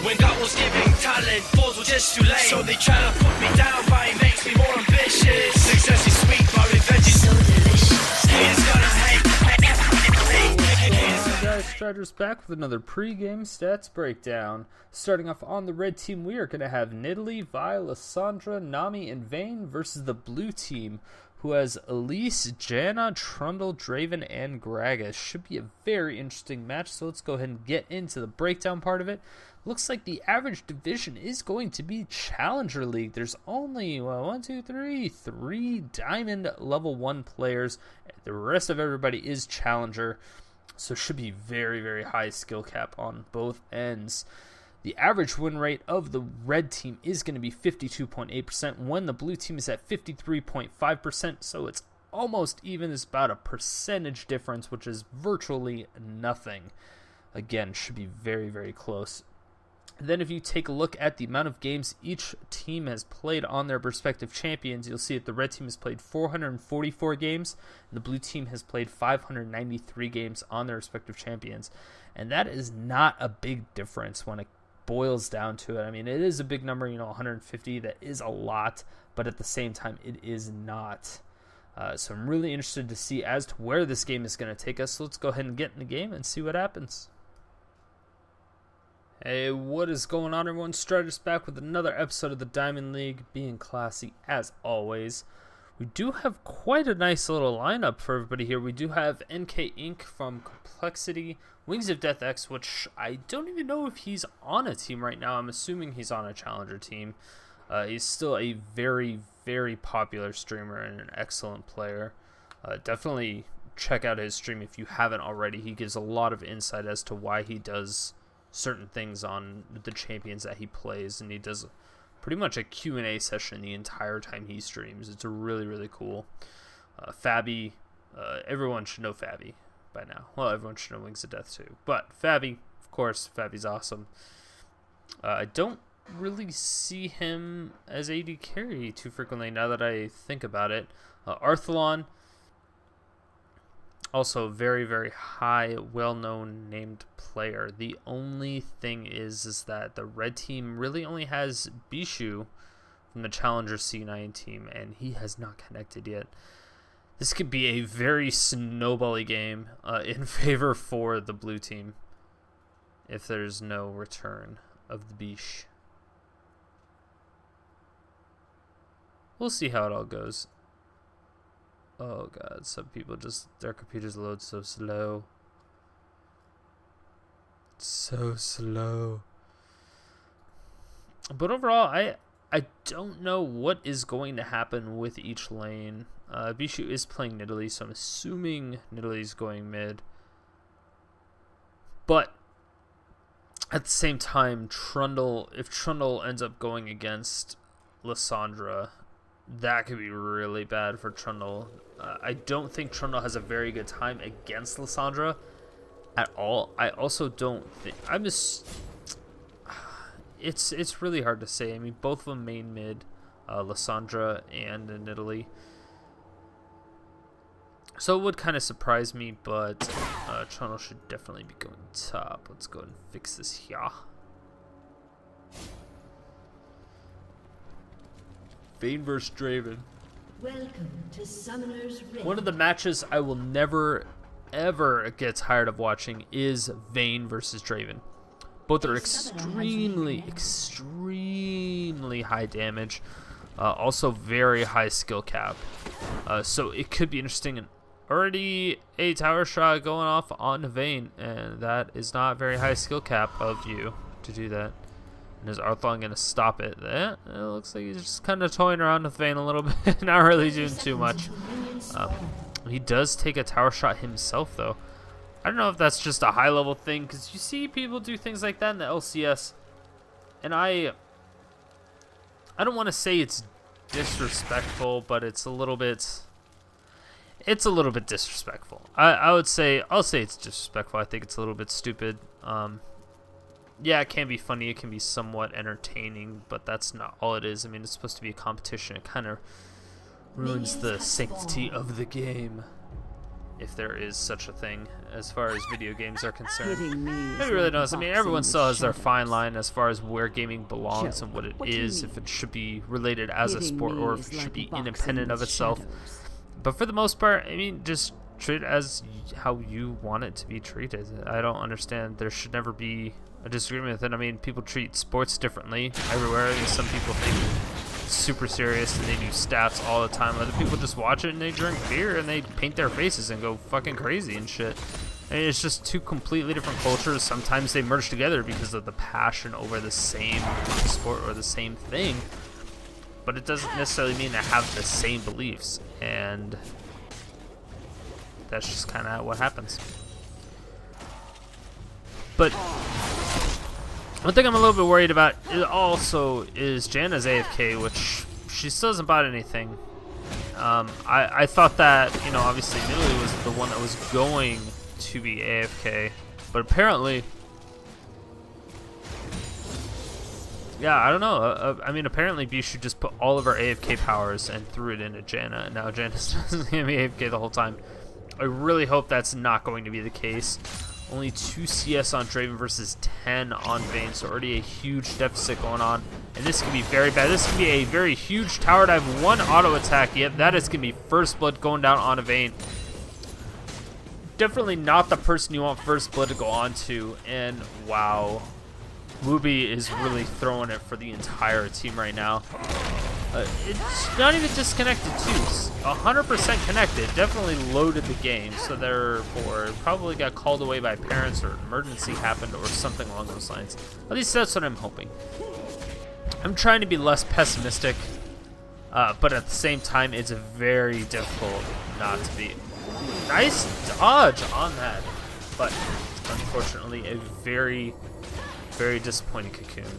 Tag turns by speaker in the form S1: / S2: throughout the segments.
S1: When God was giving talent, balls were just too late. So they try to put me down, but it makes me more ambitious. Success is sweet, but revenge is so delicious. Haters gonna hate.
S2: Guys, Striders back with another pre-game stats breakdown. Starting off on the red team, we are going to have Nidalee, Vayne, Lissandra, Nami, and Vayne versus the blue team, who has Elise, Janna, Trundle, Draven, and Gragas. Should be a very interesting match, so let's go ahead and get into the breakdown part of it. Looks like the average division is going to be Challenger League. There's only, three Diamond level 1 players. The rest of everybody is Challenger, so should be very, very high skill cap on both ends. The average win rate of the red team is going to be 52.8% when the blue team is at 53.5%, so it's almost even. It's about a percentage difference, which is virtually nothing. Again, should be very, very close. And then if you take a look at the amount of games each team has played on their respective champions, you'll see that the red team has played 444 games, and the blue team has played 593 games on their respective champions. And that is not a big difference when it boils down to it. I mean, it is a big number, 150. That is a lot, but at the same time, it is not. So I'm really interested to see as to where this game is going to take us. So let's go ahead and get in the game and see what happens. Hey, what is going on, everyone? Striders back with another episode of the Diamond League, being classy as always. We do have quite a nice little lineup for everybody here. We do have NK Inc. from Complexity, WingsOfDeathx's, which I don't even know if he's on a team right now. I'm assuming he's on a Challenger team. He's still a very, very popular streamer and an excellent player. Definitely check out his stream if you haven't already. He gives a lot of insight as to why he does certain things on the champions that he plays, and he does pretty much a Q&A session the entire time he streams. It's really, really cool. Fabbbyyy, everyone should know Fabbbyyy by now. Well, everyone should know Wings of Death too, but Fabbbyyy, of course, Fabbyy's awesome. I don't really see him as AD carry too frequently now that I think about it. Arthelon, also very, very high, well-known named player. The only thing is that the red team really only has Bischu from the Challenger C9 team, and he has not connected yet. This could be a very snowbally game in favor for the blue team if there's no return of the Bischu. We'll see how it all goes. Oh god, some people just, their computers load so slow. So slow. But overall, I don't know what is going to happen with each lane. Bischu is playing Nidalee, so I'm assuming Nidalee's going mid. But at the same time, Trundle, if Trundle ends up going against Lissandra, that could be really bad for Trundle. I don't think Trundle has a very good time against Lissandra at all. I also don't think, it's really hard to say. I mean, both of them main mid, Lissandra and Nidalee. So it would kind of surprise me, but Trundle should definitely be going top. Let's go ahead and fix this here. Vayne versus Draven.
S3: Welcome to Summoner's Rift.
S2: One of the matches I will never, ever get tired of watching is Vayne versus Draven. Both are extremely high damage. Also very high skill cap. So it could be interesting. And already a tower shot going off on Vayne, and that is not very high skill cap of you to do that. And is Arthelon going to stop it? It looks like he's just kind of toying around with Vayne a little bit. Not really doing too much. He does take a tower shot himself, though. I don't know if that's just a high-level thing, because you see people do things like that in the LCS. And I don't want to say it's disrespectful, but it's a little bit... It's a little bit disrespectful. I'll say it's disrespectful. I think it's a little bit stupid. Yeah, it can be funny, it can be somewhat entertaining, but that's not all it is. I mean, it's supposed to be a competition. It kind of ruins the sanctity of the game if there is such a thing as far as video games are concerned.
S3: Hitting me is
S2: Maybe really
S3: like
S2: knows. I mean,
S3: boxing
S2: everyone
S3: with
S2: still has their
S3: shadows.
S2: fine line as far as where gaming belongs
S3: Joe,
S2: and what it
S3: what do you
S2: is,
S3: mean?
S2: if it should be related as a
S3: Hitting
S2: sport
S3: me
S2: or if
S3: is
S2: it should
S3: like
S2: be
S3: boxing
S2: independent of
S3: with
S2: itself.
S3: shadows.
S2: But for the most part, I mean, just treat it as how you want it to be treated. I don't understand. There should never be a disagreement with it. I mean, people treat sports differently everywhere. I mean, some people think it's super serious and they do stats all the time. Other people just watch it and they drink beer and they paint their faces and go fucking crazy and shit. I mean, it's just two completely different cultures. Sometimes they merge together because of the passion over the same sport or the same thing. But it doesn't necessarily mean they have the same beliefs. And that's just kind of what happens. But one thing I'm a little bit worried about also is Janna's AFK, which she still hasn't bought anything. I thought that, you know, obviously Nidalee was the one that was going to be AFK, but apparently, yeah, I don't know. I mean, apparently Bischu just put all of our AFK powers and threw it into Janna, and now Janna's going to be AFK the whole time. I really hope that's not going to be the case. Only 2 CS on Draven versus 10 on Vayne, so already a huge deficit going on. And this could be very bad. This could be a very huge tower dive, 1 auto attack. Yep, that is going to be first blood going down on a Vayne. Definitely not the person you want first blood to go on to. And wow, Wuhbe is really throwing it for the entire team right now. It's not even disconnected too. 100% connected. Definitely loaded the game, so therefore probably got called away by parents or an emergency happened or something along those lines. At least that's what I'm hoping. I'm trying to be less pessimistic, but at the same time, it's very difficult not to be. Nice dodge on that, but unfortunately, a very, very disappointing cocoon.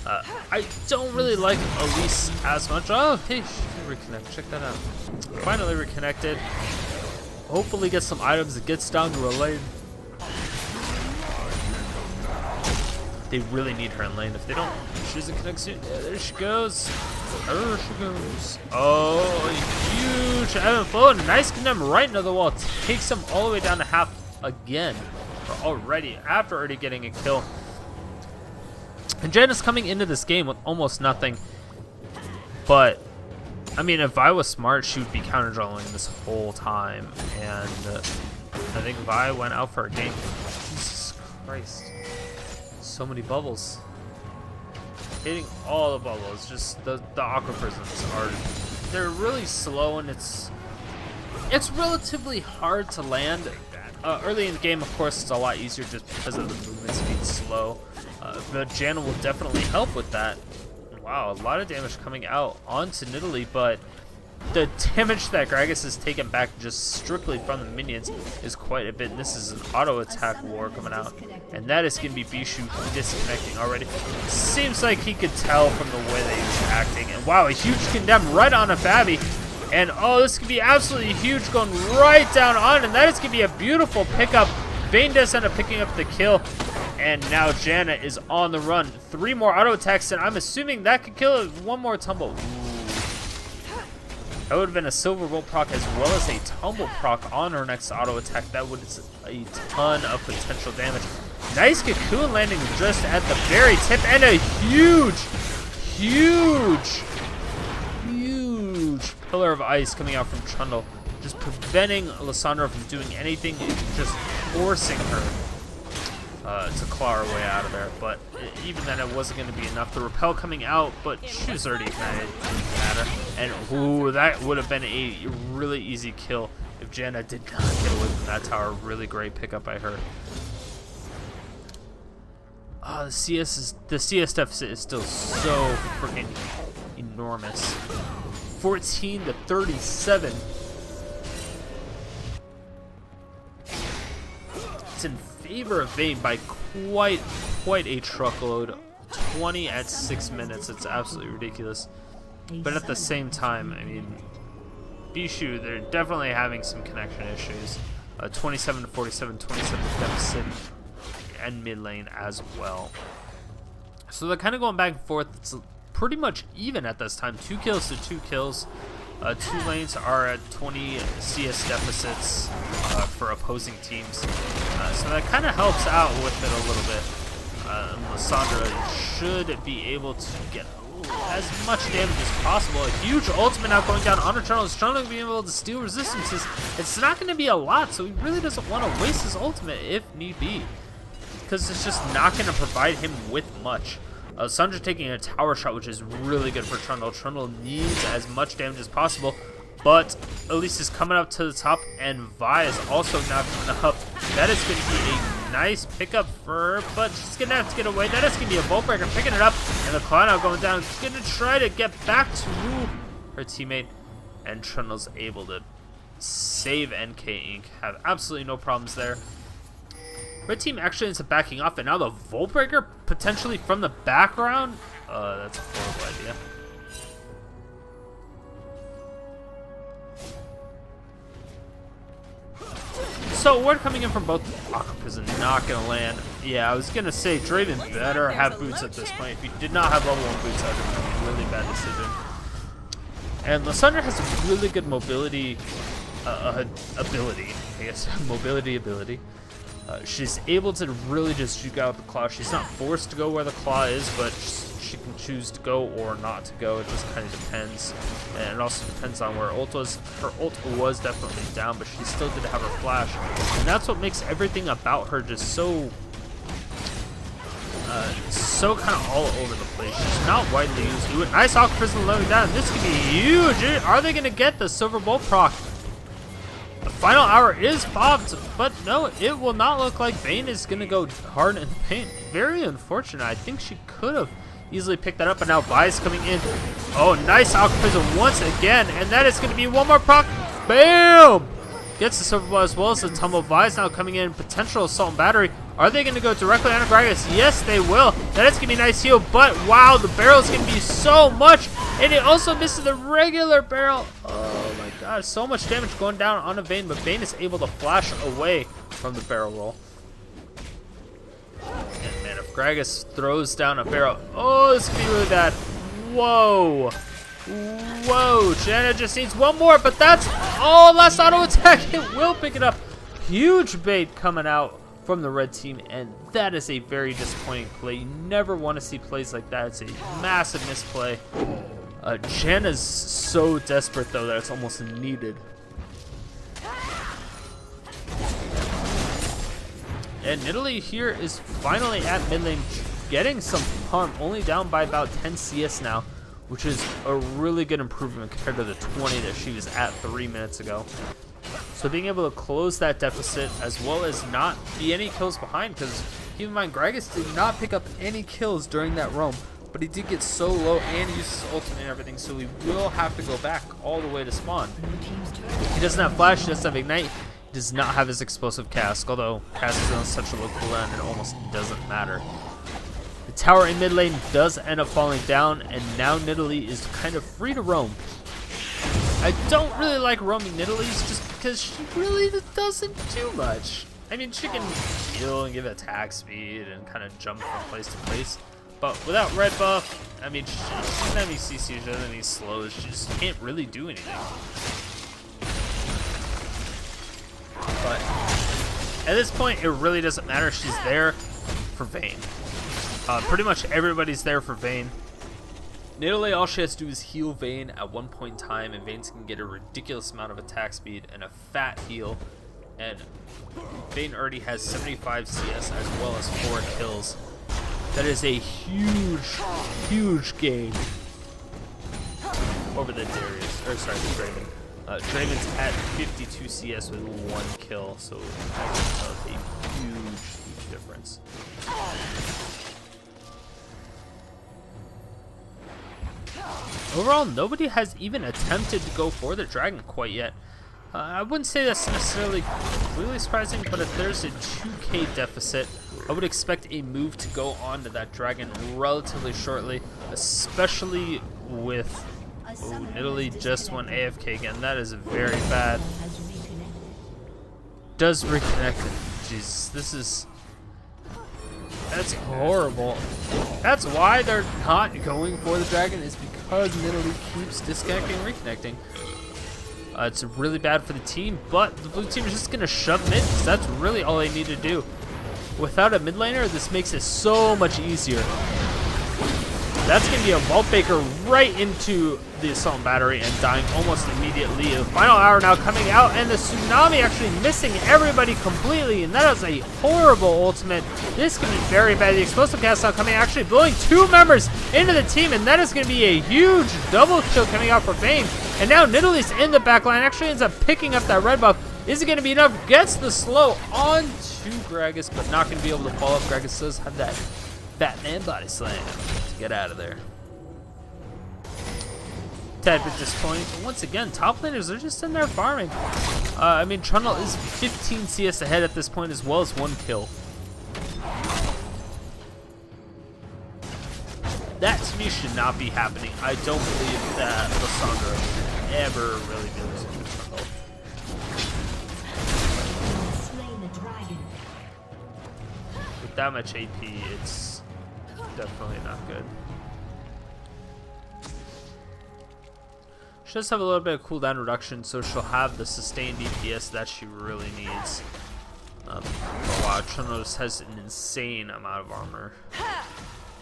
S2: I don't really like Elise as much. Oh, hey, she reconnect. Check that out. Finally reconnected. Hopefully get some items. It gets down to a lane. They really need her in lane. If they don't, she doesn't connect soon. Yeah, there she goes. There she goes. Oh, huge ebb and flow. Nice condemn right into the wall. Takes him all the way down to half again. After already getting a kill. And Janna's coming into this game with almost nothing. But, I mean, if Vi was smart, she would be counter-drawing this whole time. And I think Vi went out for a gank. Jesus Christ. So many bubbles. Hitting all the bubbles. Just the aqua prisms are... They're really slow, and it's relatively hard to land. Early in the game, of course, it's a lot easier just because of the movement speed slow. But Janna will definitely help with that. Wow, a lot of damage coming out onto Nidalee, but the damage that Gragas has taken back just strictly from the minions is quite a bit. And this is an auto attack war coming out, and that is going to be Bischu disconnecting already. Seems like he could tell from the way that he was acting. And wow, a huge condemn right on a fabbbyyy. And oh, this could be absolutely huge, going right down on, and that is going to be a beautiful pickup. Vayne does end up picking up the kill, and now Janna is on the run. 3 more auto attacks, and I'm assuming that could kill it. 1 more tumble. Ooh. That would have been a silver bolt proc as well as a tumble proc on her next auto attack. That would a ton of potential damage. Nice cocoon landing just at the very tip, and a huge pillar of ice coming out from Trundle, just preventing Lissandra from doing anything, just forcing her to claw her way out of there. But even then, it wasn't going to be enough. The repel coming out, but she was already ignited. It didn't matter. And ooh, that would have been a really easy kill if Janna did not get away from that tower. Really great pickup by her. Oh, the CS deficit is still so freaking enormous. 14 to 37. It's in favor of Vayne by quite a truckload. 20 at 6 minutes. It's absolutely ridiculous. But at the same time, I mean, Bischu, they're definitely having some connection issues. 27 to 47, 27 deficit, and mid lane as well. So they're kind of going back and forth. It's pretty much even at this time. 2 kills to 2 kills. Two lanes are at 20 CS deficits for opposing teams, so that kind of helps out with it a little bit. Lissandra should be able to get as much damage as possible. A huge ultimate now going down on Trundle. Trundle being able to steal resistances. It's not going to be a lot, so he really doesn't want to waste his ultimate if need be, because it's just not going to provide him with much. Lissandra taking a tower shot, which is really good for Trundle. Trundle needs as much damage as possible, but Elise is coming up to the top, and Vi is also now coming up. That is going to be a nice pickup for her, but she's going to have to get away. That is going to be a Bolt Breaker picking it up, and the Claw now going down. She's going to try to get back to her teammate, and Trundle's able to save NK Inc. Have absolutely no problems there. Red team actually ends up backing off, and now the Volt Breaker potentially from the background. That's a horrible idea. So word coming in from both Aqua Prison, not gonna land. Yeah, I was gonna say Draven better have boots at this point. If he did not have level 1 boots, that would have been a really bad decision. And Lissandra has a really good mobility ability, I guess, mobility ability. She's able to really just juke out the claw. She's not forced to go where the claw is, but she can choose to go or not to go. It just kind of depends, and it also depends on where ult was. Her ult was definitely down, but she still did have her flash, and that's what makes everything about her just so kind of all over the place. She's not widely used. Ooh, a nice Aqua Prison loading down. This could be huge. Are they going to get the Silver Bolt proc? The final hour is popped, but no, it will not look like Vayne is going to go hard in the paint. Very unfortunate. I think she could have easily picked that up, but now Vi's coming in. Oh, nice Aqua Prison once again, and that is going to be one more proc. Bam! Gets the Silver Ball as well as the tumble. Vi's now coming in. Potential Assault and Battery. Are they going to go directly on Gragas? Yes, they will. That is going to be a nice heal, but wow, the barrel is going to be so much, and it also misses the regular barrel. Oh my god, so much damage going down on a Vayne, but Vayne is able to flash away from the barrel roll. And man, if Gragas throws down a barrel, oh, this could be really bad. Whoa. Whoa, Janna just needs one more, but that's all. Last auto attack, it will pick it up. Huge bait coming out from the red team, and that is a very disappointing play. You never want to see plays like that. It's a massive misplay. Janna's so desperate though that it's almost needed. And Nidalee here is finally at mid lane, getting some harm, only down by about 10 CS now, which is a really good improvement compared to the 20 that she was at 3 minutes ago. So being able to close that deficit as well as not be any kills behind, because keep in mind Gragas did not pick up any kills during that roam, but he did get so low and uses his ultimate and everything, so he will have to go back all the way to spawn. He doesn't have flash, he doesn't have ignite, he does not have his explosive cask, although cask is on such a low cooldown it almost doesn't matter. The tower in mid lane does end up falling down, and now Nidalee is kind of free to roam. I don't really like roaming Nidalee just because she really doesn't do much. I mean, she can heal and give attack speed and kind of jump from place to place, but without red buff, I mean, she doesn't have any CC, she doesn't have any slows, she just can't really do anything. But at this point, it really doesn't matter. She's there for Vayne. Pretty much everybody's there for Vayne. Nidalee, all she has to do is heal Vayne at one point in time, and Vayne's can get a ridiculous amount of attack speed and a fat heal. And Vayne already has 75 CS as well as 4 kills. That is a huge, huge gain over the Draven. Draven's at 52 CS with 1 kill, so that's a huge difference. Overall, nobody has even attempted to go for the dragon quite yet. I wouldn't say that's necessarily completely surprising, but if there's a 2k deficit, I would expect a move to go on to that dragon relatively shortly, especially with Nidalee just went AFK again. That is very bad. Does reconnect. Jesus, this is... That's horrible. That's why they're not going for the dragon, is because Nidalee keeps disconnecting and reconnecting. It's really bad for the team, but the blue team is just going to shove mid, because that's really all they need to do. Without a mid laner, this makes it so much easier. That's going to be a Vault Breaker right into the Assault Battery and dying almost immediately. The final hour now coming out, and the Tsunami actually missing everybody completely, and that is a horrible ultimate. This can be very bad. The Explosive Cast now coming, actually blowing 2 members into the team, and that is going to be a huge double kill coming out for Vayne. And now Nidalee's in the back line, actually ends up picking up that red buff. Is it going to be enough? Gets the slow onto Gragas, but not going to be able to follow up. Gragas does have that Batman body slam to get out of there. Tad bit disappointing, but once again, top laners are just in there farming. I mean, Trundle is 15 CS ahead at this point, as well as 1 kill. That to me should not be happening. I don't believe that Lissandra should ever really be losing to Trundle. With that much AP, it's definitely not good. She does have a little bit of cooldown reduction, so she'll have the sustained DPS that she really needs. Wow, Trundle just has an insane amount of armor.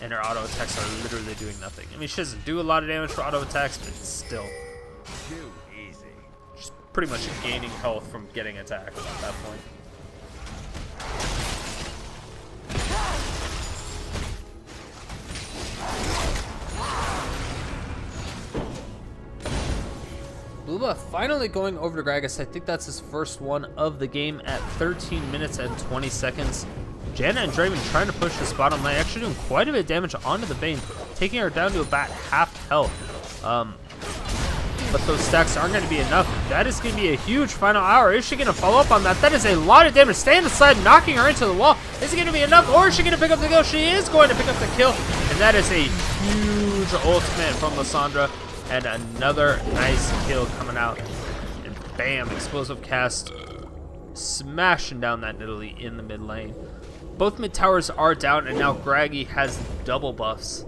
S2: And her auto attacks are literally doing nothing. I mean, she doesn't do a lot of damage for auto attacks, but it's still too easy. She's pretty much gaining health from getting attacked at that point. Wuhbe finally going over to Gragas. I think that's his first one of the game at 13 minutes and 20 seconds. Janna and Draven trying to push this bottom lane, actually doing quite a bit of damage onto the Vayne, taking her down to about half health. But those stacks aren't going to be enough. That is going to be a huge final hour. Is she going to follow up on that? That is a lot of damage. Staying aside, knocking her into the wall. Is it going to be enough, or is she going to pick up the kill? She is going to pick up the kill, and that is a huge ultimate from Lissandra. And another nice kill coming out. And bam, explosive cast smashing down that Nidalee in the mid lane. Both mid towers are down, and now Graggy has double buffs.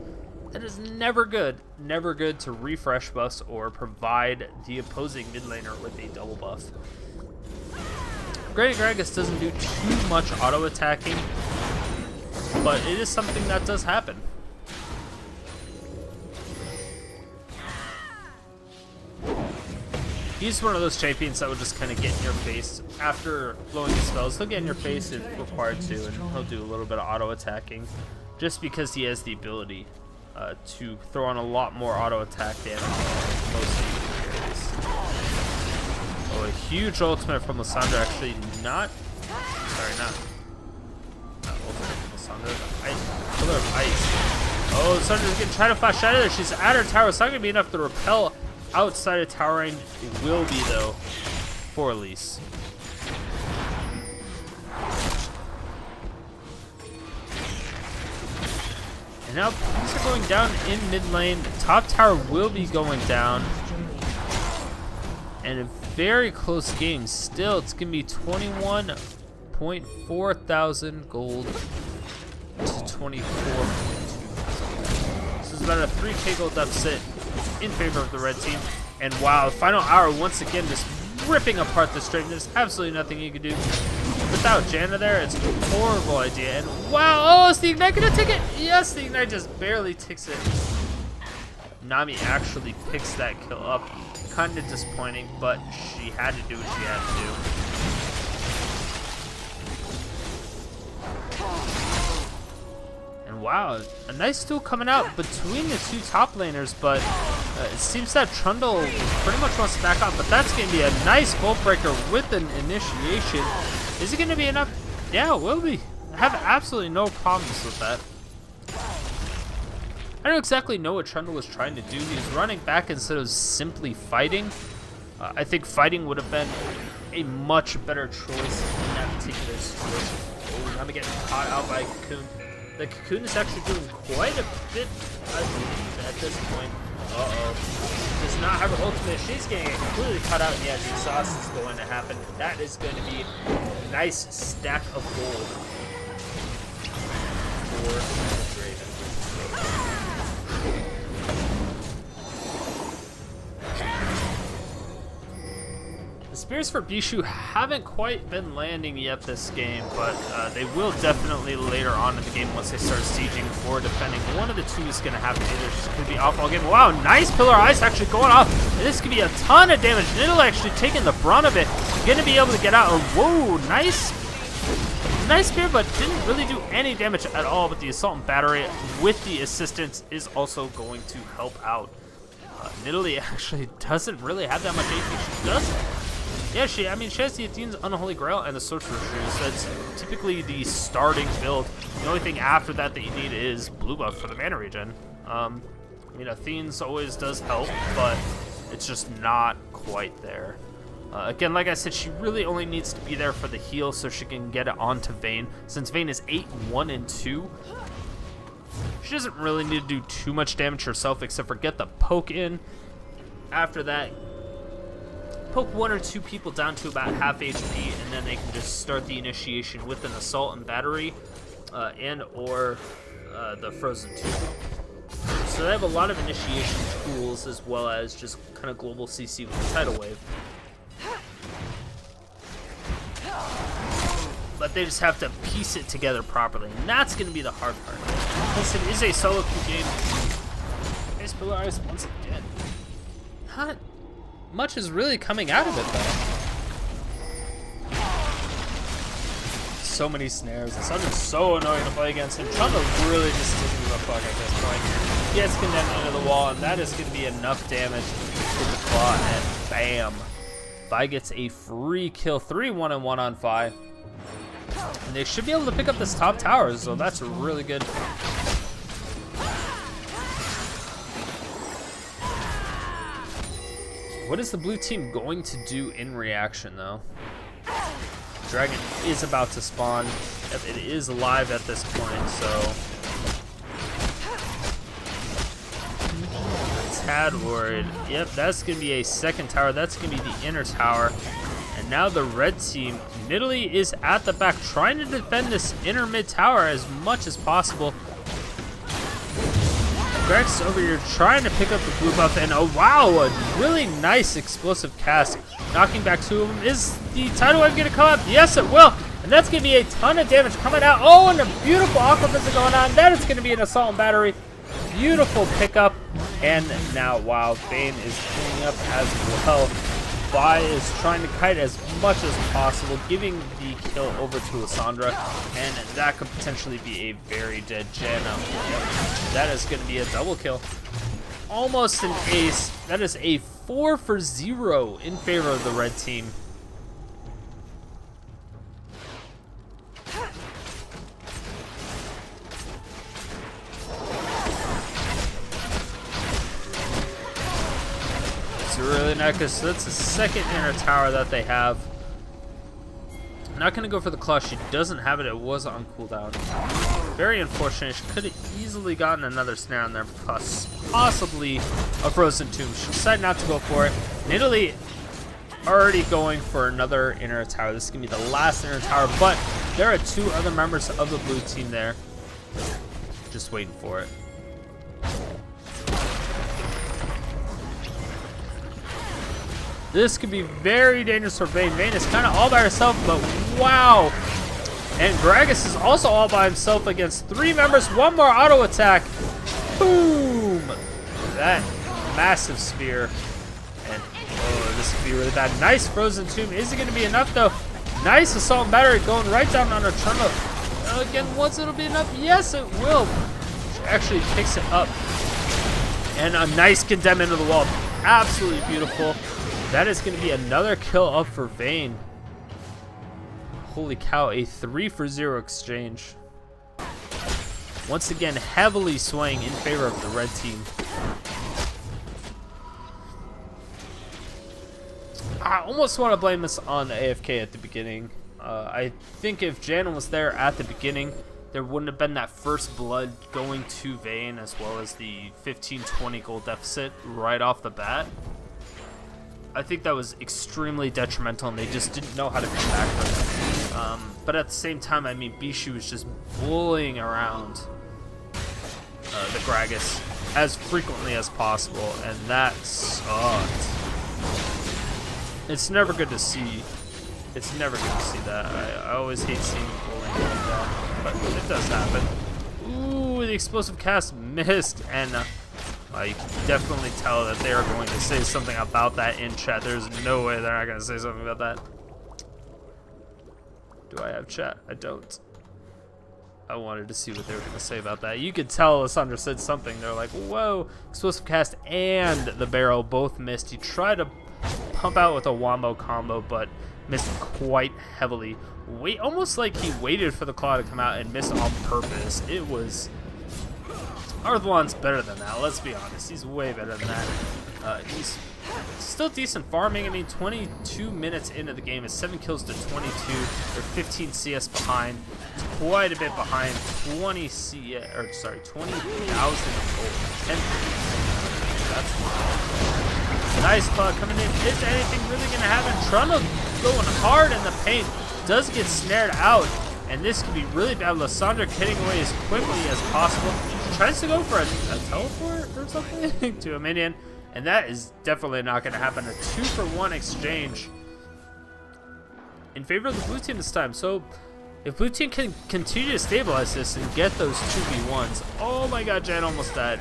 S2: That is never good. Never good to refresh buffs or provide the opposing mid laner with a double buff. Granted, Gragas doesn't do too much auto attacking, but it is something that does happen. He's one of those champions that will just kind of get in your face. After blowing his spells, he'll get in your face if required to, and he'll do a little bit of auto attacking, just because he has the ability to throw on a lot more auto attack damage than most carries. Oh, a huge ultimate from Lissandra, actually not ultimate from Lissandra, Pillar of Ice. Oh, Lissandra's gonna try to flash out of there. She's at her tower. It's not gonna be enough to repel outside of tower range. It will be, though, for Elise. And now things are going down in mid lane. The top tower will be going down. And a very close game. Still, it's going to be 21.4 thousand gold to 24. This is about a 3k gold deficit in favor of the red team. And wow, final hour once again just ripping apart the Draven. There's absolutely nothing you can do without Janna there. It's a horrible idea. And wow, oh, is the Ignite gonna take it? Yes, the Ignite just barely takes it. Nami actually picks that kill up. Kind of disappointing, but she had to do what she had to do. And wow, a nice duel coming out between the two top laners, but it seems that Trundle pretty much wants to back off, but that's going to be a nice Vault Breaker with an initiation. Is it going to be enough? Yeah, it will be. I have absolutely no problems with that. I don't exactly know what Trundle was trying to do. He was running back instead of simply fighting. I think fighting would have been a much better choice in that particular situation. Oh, I'm getting caught out by Cocoon. The Cocoon is actually doing quite a bit, I believe, at this point. Uh-oh. Does not have her ultimate. She's getting completely cut out. Yeah, the exhaust is going to happen. That is going to be a nice stack of gold for Draven. The spears for Bischu haven't quite been landing yet this game, but they will definitely later on in the game once they start sieging or defending. One of the two is going to happen. Either it's going to be off all game. Wow, nice Pillar Ice actually going off. And this could be a ton of damage. Nidalee actually taking the brunt of it. Going to be able to get out. Whoa, nice spear, but didn't really do any damage at all. But the Assault and Battery with the assistance is also going to help out. Nidalee actually doesn't really have that much HP. She does. Yeah, she has the Athene's Unholy Grail and the Sorcerer's Shoes. That's typically the starting build. The only thing after that you need is blue buff for the mana regen. Athene's always does help, but it's just not quite there. Again, like I said, she really only needs to be there for the heal so she can get it onto Vayne. Since Vayne is 8-1-2, she doesn't really need to do too much damage herself except for get the poke in. After that, poke one or two people down to about half HP, and then they can just start the initiation with an Assault and Battery and or the Frozen Tomb. So they have a lot of initiation tools as well as just kind of global CC with the Tidal Wave. But they just have to piece it together properly, and that's going to be the hard part. Because it is a solo queue game. Nice Pillar Ice once again. Not much is really coming out of it, though. So many snares. Lissandra's so annoying to play against, and Trundle really just doesn't give a fuck at this point. He gets condemned into the wall, and that is going to be enough damage with the claw, and bam. Vi gets a free kill, 3-1-1 on Vi. And they should be able to pick up this top tower, so that's really good. What is the blue team going to do in reaction, though? Dragon is about to spawn. Yep, it is alive at this point, so... Tad worried. Yep, that's going to be a second tower. That's going to be the inner tower. And now the red team, Nidalee is at the back trying to defend this inner mid tower as much as possible. Gragas over here trying to pick up the blue buff, and oh wow, a really nice explosive cast. Knocking back to him. Is the Tidal Wave going to come up? Yes, it will. And that's going to be a ton of damage coming out. Oh, and a beautiful Aqua Visit going on. That is going to be an Assault and Battery. Beautiful pickup. And now, wow, Vayne is cleaning up as well. Vi is trying to kite as much as possible, giving the kill over to Lissandra, and that could potentially be a very dead Janna. Yep. That is going to be a double kill. Almost an ace. That is a 4-for-0 in favor of the red team. Really nice, because that's the second inner tower that they have. Not going to go for the claw. She doesn't have it. It was on cooldown. Very unfortunate. She could have easily gotten another snare on there, plus possibly a Frozen Tomb. She decided not to go for it. Nidalee already going for another inner tower. This is going to be the last inner tower, but there are two other members of the blue team there. Just waiting for it. This could be very dangerous for Vayne. Vayne is kind of all by herself, but wow. And Gragas is also all by himself against three members. One more auto attack. Boom. That massive spear. And oh, this could be really bad. Nice Frozen Tomb. Is it going to be enough, though? Nice Assault and Battery going right down on her Trundle. Again, once it'll be enough. Yes, it will. She actually picks it up. And a nice condemn into the wall. Absolutely beautiful. That is going to be another kill up for Vayne. Holy cow, a 3-for-0 exchange. Once again, heavily swaying in favor of the red team. I almost want to blame this on the AFK at the beginning. I think if Janna was there at the beginning, there wouldn't have been that first blood going to Vayne, as well as the 15-20 gold deficit right off the bat. I think that was extremely detrimental, and they just didn't know how to come back from it. But at the same time, I mean, Bischu was just bullying around the Gragas as frequently as possible, and that sucked. It's never good to see. It's never good to see that. I always hate seeing bullying like that, but it does happen. Ooh, the explosive cast missed, and you can definitely tell that they are going to say something about that in chat. There's no way they're not going to say something about that. Do I have chat? I don't. I wanted to see what they were going to say about that. You could tell Lissandra said something. They're like, whoa, explosive cast and the barrel both missed. He tried to pump out with a wombo combo, but missed quite heavily. Almost like he waited for the claw to come out and missed on purpose. It was... Arthelon's better than that, let's be honest. He's way better than that. He's still decent farming. I mean, 22 minutes into the game is 7 kills to 22. They're 15 CS behind. It's quite a bit behind. 20,000 gold. 10. That's nice claw coming in. Is anything really going to happen? Trundle going hard in the paint. Does get snared out. And this could be really bad. Lissandra getting away as quickly as possible. She tries to go for a teleport or something to a minion. And that is definitely not going to happen. A 2-for-1 exchange in favor of the blue team this time. So if blue team can continue to stabilize this and get those 2v1s. Oh my god, Jan almost died.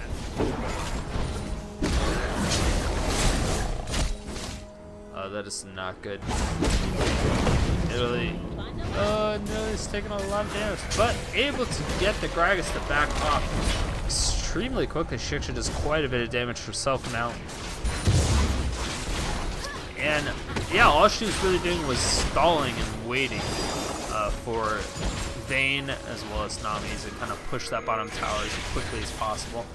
S2: That is not good. Nidalee taking a lot of damage, but able to get the Gragas to back off extremely quickly. She actually does quite a bit of damage herself now. And yeah, all she was really doing was stalling and waiting for Vayne as well as Nami to kind of push that bottom tower as quickly as possible.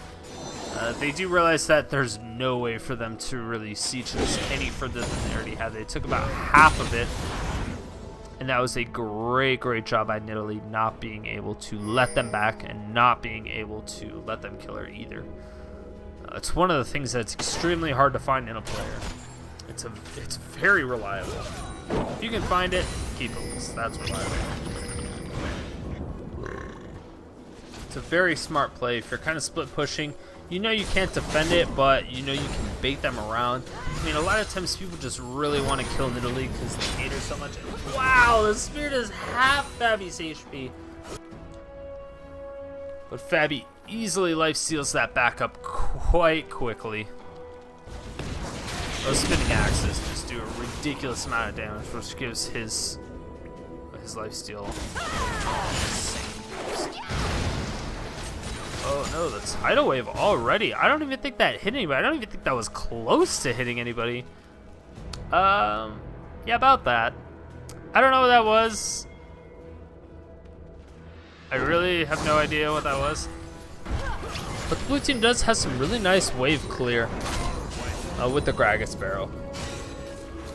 S2: They do realize that there's no way for them to really siege this any further than they already have. They took about half of it, and that was a great job by Nidalee not being able to let them back and not being able to let them kill her either. It's one of the things that's extremely hard to find in a player. It's very reliable. If you can find it, keep it, because that's reliable. It's a very smart play. If you're kind of split pushing, you know you can't defend it, but you know you can bait them around. I mean, a lot of times people just really want to kill Nidalee because they hate her so much. And wow, the spear does half fabbbyy's HP. But fabbbyyy easily life steals that back up quite quickly. Those spinning axes just do a ridiculous amount of damage, which gives his life steal. Oh no, the tidal wave already. I don't even think that hit anybody. I don't even think that was close to hitting anybody. Yeah, about that. I don't know what that was. I really have no idea what that was. But the blue team does have some really nice wave clear with the Gragas barrel.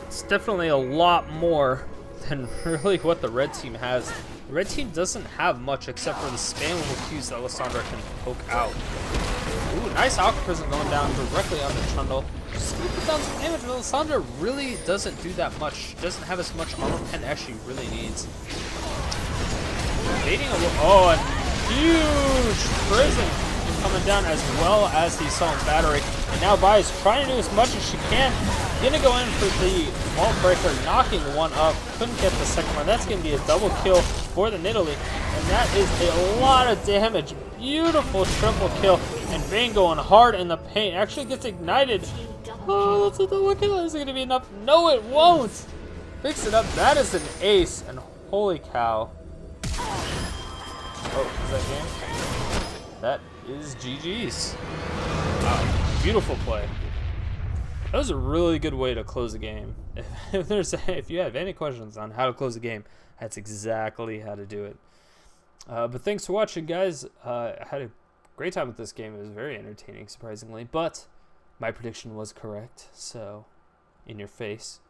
S2: It's definitely a lot more than really what the red team has. The red team doesn't have much except for the spammable Qs that Lissandra can poke out. Ooh, nice Alchemy Prism going down directly onto Trundle. Just put down some damage, but Lissandra really doesn't do that much. She doesn't have as much armor pen as she really needs. Baiting a huge prison coming down as well as the Assault Battery. And now Vi is trying to do as much as she can. Gonna go in for the wall breaker, knocking one up. Couldn't get the second one. That's gonna be a double kill for the Nidalee. And that is a lot of damage. Beautiful triple kill. And Vayne going hard in the paint. Actually gets ignited. Oh, that's a double kill. Is it gonna be enough? No, it won't. Fix it up. That is an ace. And holy cow. Oh, is that game? That is GG's. Wow, beautiful play. That was a really good way to close a game. If you have any questions on how to close a game, that's exactly how to do it. But thanks for watching, guys. I had a great time with this game. It was very entertaining, surprisingly. But my prediction was correct, so in your face.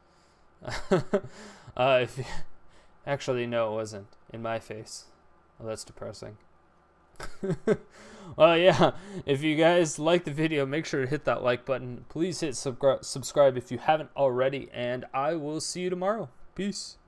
S2: Actually, no, it wasn't. In my face. Well, that's depressing. Well, yeah, if you guys like the video, make sure to hit that like button. Please hit subscribe if you haven't already, and I will see you tomorrow. Peace.